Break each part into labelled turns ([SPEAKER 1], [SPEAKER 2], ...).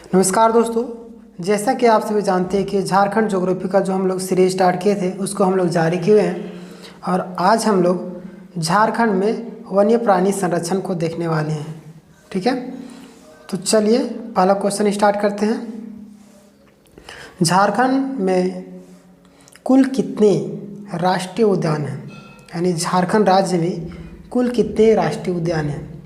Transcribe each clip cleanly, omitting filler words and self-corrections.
[SPEAKER 1] नमस्कार दोस्तों। जैसा कि आप सभी जानते हैं कि झारखंड ज्योग्राफी का जो हम लोग सीरीज स्टार्ट किए थे उसको हम लोग जारी किए हैं और आज हम लोग झारखंड में वन्य प्राणी संरक्षण को देखने वाले हैं। ठीक है, तो चलिए पहला क्वेश्चन स्टार्ट करते हैं। झारखंड में कुल कितने राष्ट्रीय उद्यान हैं, यानी झारखंड राज्य में कुल कितने राष्ट्रीय उद्यान हैं?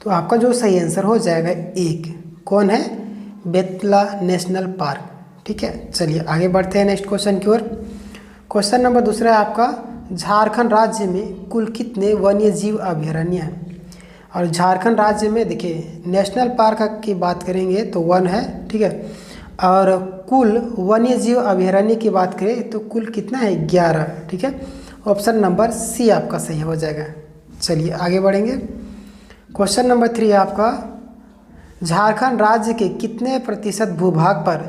[SPEAKER 1] तो आपका जो सही आंसर हो जाएगा एक। कौन है? Betla national park. ठीक है, चलिए आगे बढ़ते हैं नेक्स्ट क्वेश्चन की ओर। क्वेश्चन नंबर दूसरा है आपका, झारखंड राज्य में कुल कितने वन्य जीव अभयारण्य हैं? और झारखंड राज्य में देखिए नेशनल पार्क की बात करेंगे तो 1 है। ठीक है, और कुल वन्य जीव अभयारण्य की बात करें तो कुल कितना है? 11। ठीक है, ऑप्शन नंबर सी आपका सही हो जाएगा। चलिए आगे बढ़ेंगे। क्वेश्चन नंबर 3 है आपका, झारखंड राज्य के कितने प्रतिशत भूभाग पर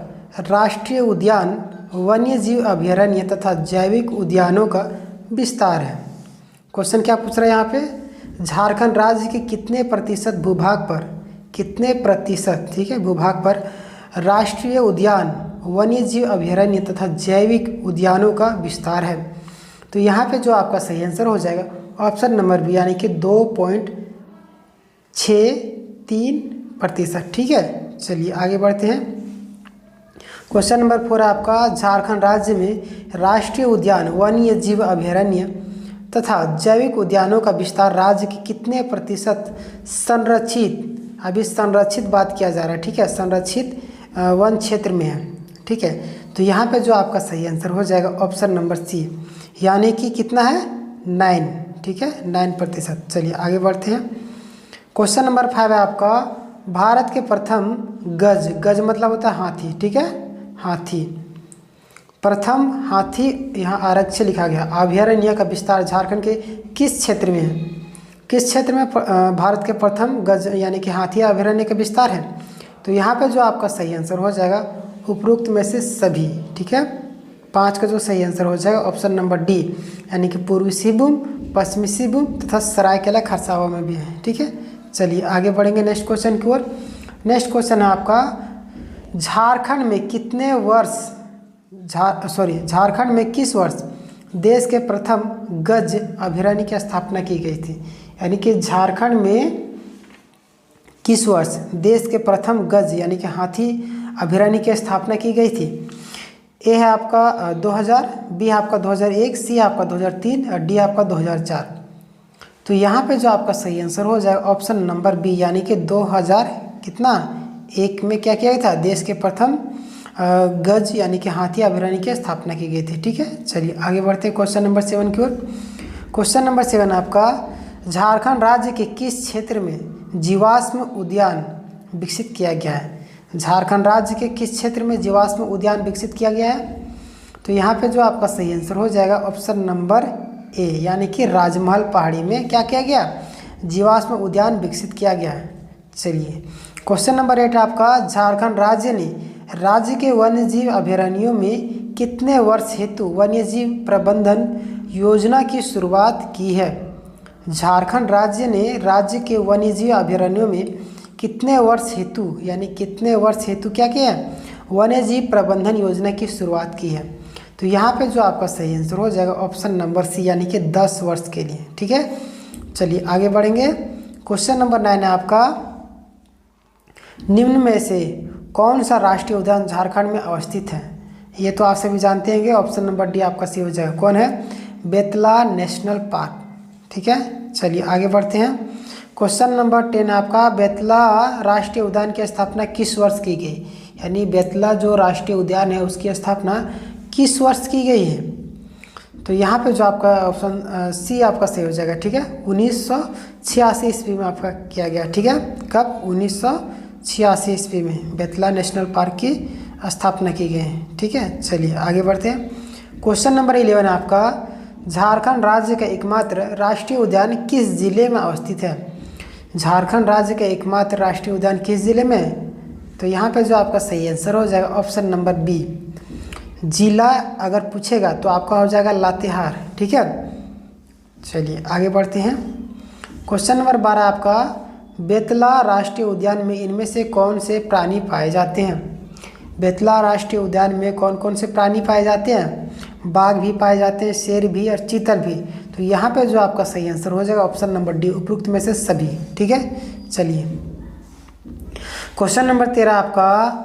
[SPEAKER 1] राष्ट्रीय उद्यान, वन्य जीव अभयारण्य तथा जैविक उद्यानों का विस्तार है? क्वेश्चन क्या पूछ रहा है यहाँ पे? झारखंड राज्य के कितने प्रतिशत भूभाग पर, कितने प्रतिशत, ठीक है, भूभाग पर राष्ट्रीय उद्यान, वन्य जीव अभयारण्य तथा जैविक उद्यानों का विस्तार है? तो यहाँ पे जो आपका सही आंसर हो जाएगा ऑप्शन नंबर बी, यानी कि 2.63%। ठीक है, चलिए आगे बढ़ते हैं। क्वेश्चन नंबर 4 आपका, झारखंड राज्य में राष्ट्रीय उद्यान, वन्य जीव अभयारण्य तथा जैविक उद्यानों का विस्तार राज्य के कितने प्रतिशत संरक्षित, अभी संरक्षित बात किया जा रहा है, ठीक है, संरक्षित वन क्षेत्र में है? ठीक है, तो यहाँ पे जो आपका सही आंसर हो जाएगा ऑप्शन नंबर सी, यानी कि कितना है? 9। ठीक है, 9%। चलिए आगे बढ़ते हैं। क्वेश्चन नंबर 5 है आपका, भारत के प्रथम गज, गज मतलब होता है हाथी, ठीक है, हाथी, प्रथम हाथी यहाँ आरक्ष लिखा गया, अभयारण्य का विस्तार झारखंड के किस क्षेत्र में है? किस क्षेत्र में भारत के प्रथम गज यानी कि हाथी अभयारण्य का विस्तार है? तो यहाँ पे जो आपका सही आंसर हो जाएगा उपरोक्त में से सभी। ठीक है, 5 का जो सही आंसर हो जाएगा ऑप्शन नंबर डी, यानी कि पूर्वी सिंहभूम, पश्चिमी सिंहभूम तथा सरायकेला खरसावा में भी है। ठीक है, चलिए आगे बढ़ेंगे नेक्स्ट क्वेश्चन की ओर। नेक्स्ट क्वेश्चन है आपका, झारखंड में कितने वर्ष, झारखंड में किस वर्ष देश के प्रथम गज अभयारण्य की स्थापना की गई थी? यानी कि झारखंड में किस वर्ष देश के प्रथम गज यानी कि हाथी अभयारण्य की स्थापना की गई थी? ए है आपका 2000, बी है आपका 2001, सी है आपका 2003 और डी है आपका 2004। तो यहाँ पे जो आपका सही आंसर हो जाएगा ऑप्शन नंबर बी, यानी कि 2001 में क्या किया गया था? देश के प्रथम गज यानी कि हाथी अभयारण्य की स्थापना की गई थी। ठीक है, चलिए आगे बढ़ते हैं क्वेश्चन नंबर 7 की ओर। क्वेश्चन नंबर 7 आपका, झारखंड राज्य के किस क्षेत्र में जीवाश्म उद्यान विकसित किया गया है? झारखंड राज्य के किस क्षेत्र में जीवाश्म उद्यान विकसित किया गया है? तो यहाँ पे जो आपका सही आंसर हो जाएगा ऑप्शन नंबर ए, यानी कि राजमहल पहाड़ी में क्या किया गया? जीवाश्म उद्यान विकसित किया गया है। चलिए क्वेश्चन नंबर 8 आपका, झारखंड राज्य ने राज्य के वन्यजीव अभयारण्यों में कितने वर्ष हेतु वन्यजीव प्रबंधन योजना की शुरुआत की है? झारखंड राज्य ने राज्य के वन्यजीव अभयारण्यों में कितने वर्ष हेतु, यानी कितने वर्ष हेतु क्या किया है? वन्यजीव प्रबंधन योजना की शुरुआत की है। तो यहाँ पे जो आपका सही आंसर हो जाएगा ऑप्शन नंबर सी, यानी कि 10 वर्ष के लिए। ठीक है, चलिए आगे बढ़ेंगे। क्वेश्चन नंबर 9 है आपका, निम्न में से कौन सा राष्ट्रीय उद्यान झारखंड में अवस्थित है? ये तो आप सभी जानते हैं, ऑप्शन नंबर डी आपका सही हो जाएगा। कौन है? Betla national park. ठीक है, चलिए आगे बढ़ते हैं। क्वेश्चन नंबर 10 आपका, बेतला राष्ट्रीय उद्यान की स्थापना किस वर्ष की गई? यानी बेतला जो राष्ट्रीय उद्यान है उसकी स्थापना किस वर्ष की गई है? तो यहाँ पे जो आपका ऑप्शन सी आपका सही हो जाएगा। ठीक है, 1986 ईस्वी में आपका किया गया। ठीक है, कब? 1986 ईस्वी में बेतला नेशनल पार्क की स्थापना की गई है। ठीक है, चलिए आगे बढ़ते हैं। क्वेश्चन नंबर 11 आपका, झारखंड राज्य का एकमात्र राष्ट्रीय उद्यान किस जिले में अवस्थित है? झारखंड राज्य का एकमात्र राष्ट्रीय उद्यान किस जिले में है? तो यहाँ पे जो आपका सही आंसर हो जाएगा ऑप्शन नंबर बी, जिला अगर पूछेगा तो आपका हो जाएगा लातेहार। ठीक है, चलिए आगे बढ़ते हैं। क्वेश्चन नंबर 12 आपका, बेतला राष्ट्रीय उद्यान में इनमें से कौन से प्राणी पाए जाते हैं? बेतला राष्ट्रीय उद्यान में कौन कौन से प्राणी पाए जाते हैं? बाघ भी पाए जाते हैं, शेर भी और चीतल भी। तो यहाँ पे जो आपका सही आंसर हो जाएगा ऑप्शन नंबर डी, उपरोक्त में से सभी। ठीक है, चलिए क्वेश्चन नंबर 13 आपका,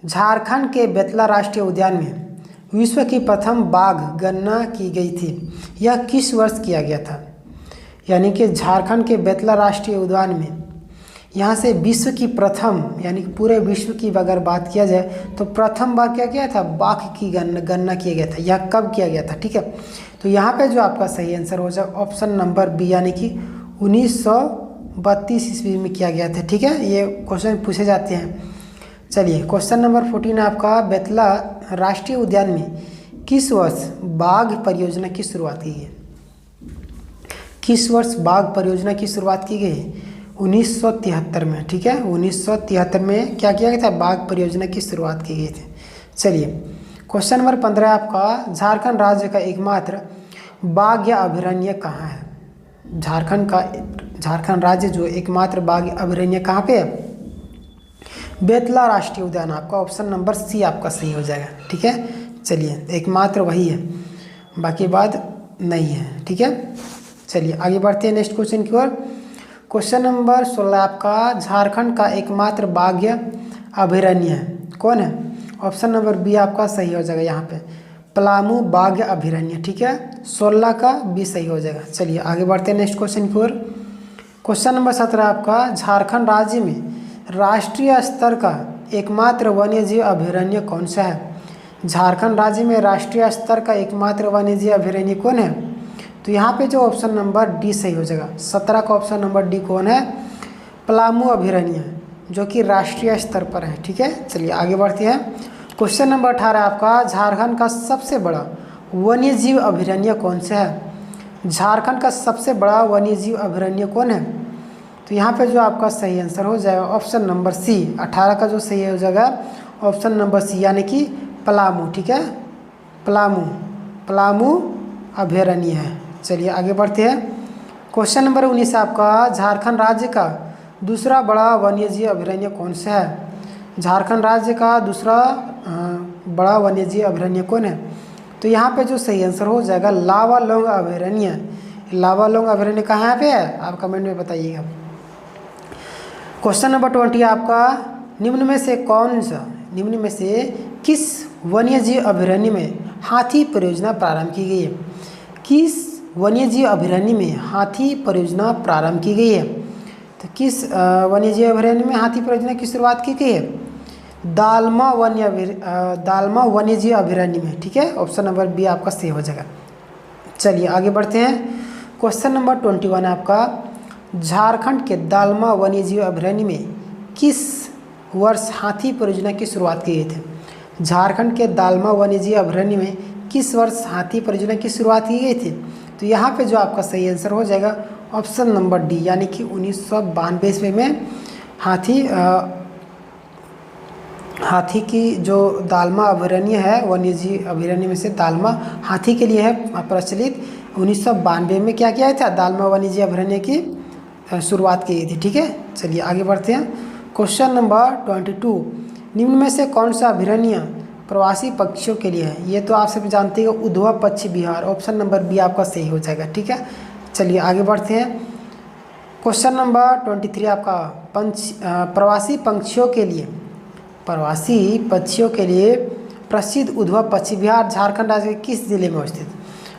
[SPEAKER 1] झारखंड के बेतला राष्ट्रीय उद्यान में विश्व की प्रथम बाघ गणना की गई थी, यह किस वर्ष किया गया था? यानी कि झारखंड के बेतला राष्ट्रीय उद्यान में यहाँ से विश्व की प्रथम, यानी कि पूरे विश्व की अगर बात किया जाए तो प्रथम बार क्या किया था? बाघ की गणना किया गया था। यह कब किया गया था? ठीक है, तो यहाँ पे जो आपका सही आंसर हो जाए ऑप्शन नंबर बी, यानी कि 1932 ईस्वी में किया गया था। ठीक है, ये क्वेश्चन पूछे जाते हैं। चलिए क्वेश्चन नंबर 14 आपका, बेतला राष्ट्रीय उद्यान में किस वर्ष बाघ परियोजना की शुरुआत की गई? किस वर्ष बाघ परियोजना की शुरुआत की गई? 1973 में। ठीक है, 1973 में क्या किया गया था? बाघ परियोजना की शुरुआत की गई थी। चलिए क्वेश्चन नंबर 15 आपका, झारखंड राज्य का एकमात्र बाघ या अभयारण्य कहाँ है? झारखंड राज्य जो एकमात्र बाघ अभयारण्य कहाँ पे है? बेतला राष्ट्रीय उद्यान। आपका ऑप्शन नंबर सी आपका सही हो जाएगा। ठीक है, चलिए एकमात्र वही है, बाकी बात नहीं है। ठीक है, चलिए आगे बढ़ते हैं नेक्स्ट क्वेश्चन की ओर। क्वेश्चन नंबर 16 आपका, झारखंड का एकमात्र बाघ अभयारण्य कौन है? ऑप्शन नंबर बी आपका सही हो जाएगा यहाँ पे, पलामू बाघ अभयारण्य। ठीक है, 16 का बी सही हो जाएगा। चलिए आगे बढ़ते हैं नेक्स्ट क्वेश्चन की ओर। क्वेश्चन नंबर 17 आपका, झारखंड राज्य में राष्ट्रीय स्तर का एकमात्र वन्यजीव अभयारण्य कौन सा है? झारखंड राज्य में राष्ट्रीय स्तर का एकमात्र वन्यजीव अभयारण्य कौन है? तो यहाँ पे जो ऑप्शन नंबर डी सही हो जाएगा। 17 का ऑप्शन नंबर डी कौन है? पलामू अभयारण्य, जो कि राष्ट्रीय स्तर पर है। ठीक है, चलिए आगे बढ़ते हैं। क्वेश्चन नंबर 18 आपका, झारखंड का सबसे बड़ा वन्यजीव अभयारण्य कौन सा है? झारखंड का सबसे बड़ा वन्यजीव अभयारण्य कौन है? तो यहाँ पे जो आपका सही आंसर हो जाएगा ऑप्शन नंबर सी। 18 का जो सही हो जाएगा ऑप्शन नंबर सी, यानी कि पलामू। ठीक है, पलामू अभयारण्य है। चलिए आगे बढ़ते हैं। क्वेश्चन नंबर 19 आपका, झारखंड राज्य का दूसरा बड़ा वन्यजीव अभयारण्य कौन सा है? झारखंड राज्य का दूसरा बड़ा वन्यजीव अभयारण्य कौन है? तो यहाँ पे जो सही आंसर हो जाएगा लावालौंग अभयारण्य। लावालौंग अभयारण्य कहाँ पे है? आप कमेंट में बताइएगा। क्वेश्चन नंबर 20 आपका, निम्न में से किस वन्यजीव अभयारण्य में हाथी परियोजना प्रारंभ की गई है? किस वन्यजीव अभयारण्य में हाथी परियोजना प्रारंभ की गई है? तो किस वन्यजीव अभयारण्य में हाथी परियोजना की शुरुआत की गई है? दालमा वन्यजीव अभयारण्य में। ठीक है, ऑप्शन नंबर बी आपका सही हो जाएगा। चलिए आगे बढ़ते हैं। क्वेश्चन नंबर 21 आपका, झारखंड के दालमा वन्यजीव अभयारण्य में किस वर्ष हाथी परियोजना की शुरुआत की गई थी? झारखंड के दालमा वन्यजीव अभयारण्य में किस वर्ष हाथी परियोजना की शुरुआत की गई थी? तो यहाँ पे जो आपका सही आंसर हो जाएगा ऑप्शन नंबर डी, यानी कि 1992 ईस्वी में हाथी की जो दालमा अभयारण्य है, वन्यजीव अभयारण्य में से दालमा हाथी के लिए है प्रचलित। 1992 में क्या किया था? दालमा वन्यजीव अभयारण्य की शुरुआत की गई थी। ठीक है, चलिए आगे बढ़ते हैं। क्वेश्चन नंबर 22, निम्न में से कौन सा अभयारण्य प्रवासी पक्षियों के लिए है? ये तो आप सब जानते हैं, उधवा पक्षी बिहार। ऑप्शन नंबर बी आपका सही हो जाएगा। ठीक है, चलिए आगे बढ़ते हैं। क्वेश्चन नंबर 23 आपका, प्रवासी पक्षियों के लिए प्रसिद्ध उधवा पक्षी बिहार झारखंड राज्य के किस जिले में अवस्थित?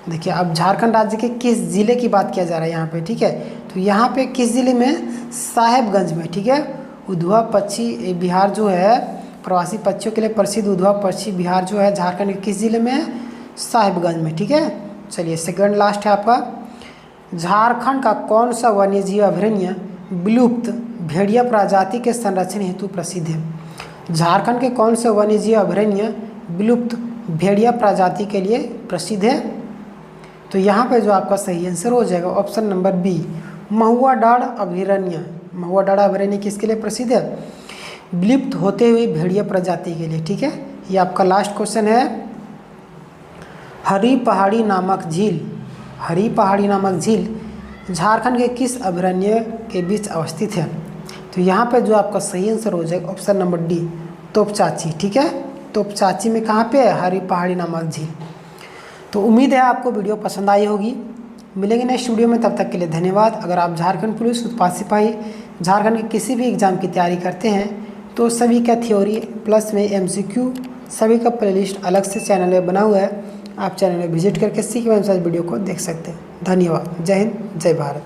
[SPEAKER 1] देखिए, अब झारखंड राज्य के किस जिले की बात किया जा रहा है यहाँ पे। ठीक है, तो यहाँ पे किस जिले में? साहेबगंज में। ठीक है, उधवा पक्षी बिहार जो है, प्रवासी पक्षियों के लिए प्रसिद्ध उधवा पक्षी बिहार जो है झारखंड के किस जिले में है? साहेबगंज में। ठीक है, चलिए सेकंड लास्ट है आपका, झारखंड का कौन सा वन्यजीव अभयारण्य विलुप्त भेड़िया प्रजाति के संरक्षण हेतु प्रसिद्ध है? झारखंड के कौन से वन्यजीव अभयारण्य विलुप्त भेड़िया प्रजाति के लिए प्रसिद्ध है? तो यहाँ पे जो आपका सही आंसर हो जाएगा ऑप्शन नंबर बी, महुआ डाँड़ अभयारण्य। महुआ डाँड़ अभयारण्य किसके लिए प्रसिद्ध है? विलुप्त होते हुए भेड़िया प्रजाति के लिए। ठीक है, ये आपका लास्ट क्वेश्चन है। हरी पहाड़ी नामक झील झारखंड के किस अभयारण्य के बीच अवस्थित है? तो यहाँ पे जो आपका सही आंसर हो जाएगा ऑप्शन नंबर डी, तोपचाची। ठीक है, तोपचाची में कहाँ पे है? हरी पहाड़ी नामक झील। तो उम्मीद है आपको वीडियो पसंद आई होगी। मिलेंगे नेक्स्ट वीडियो में, तब तक के लिए धन्यवाद। अगर आप झारखंड पुलिस, उत्पाद सिपाही, झारखंड के किसी भी एग्ज़ाम की तैयारी करते हैं तो सभी का थ्योरी प्लस में MCQ सभी का प्लेलिस्ट अलग से चैनल में बना हुआ है। आप चैनल में विजिट करके सीख वीडियो को देख सकते हैं। धन्यवाद। जय हिंद, जय भारत।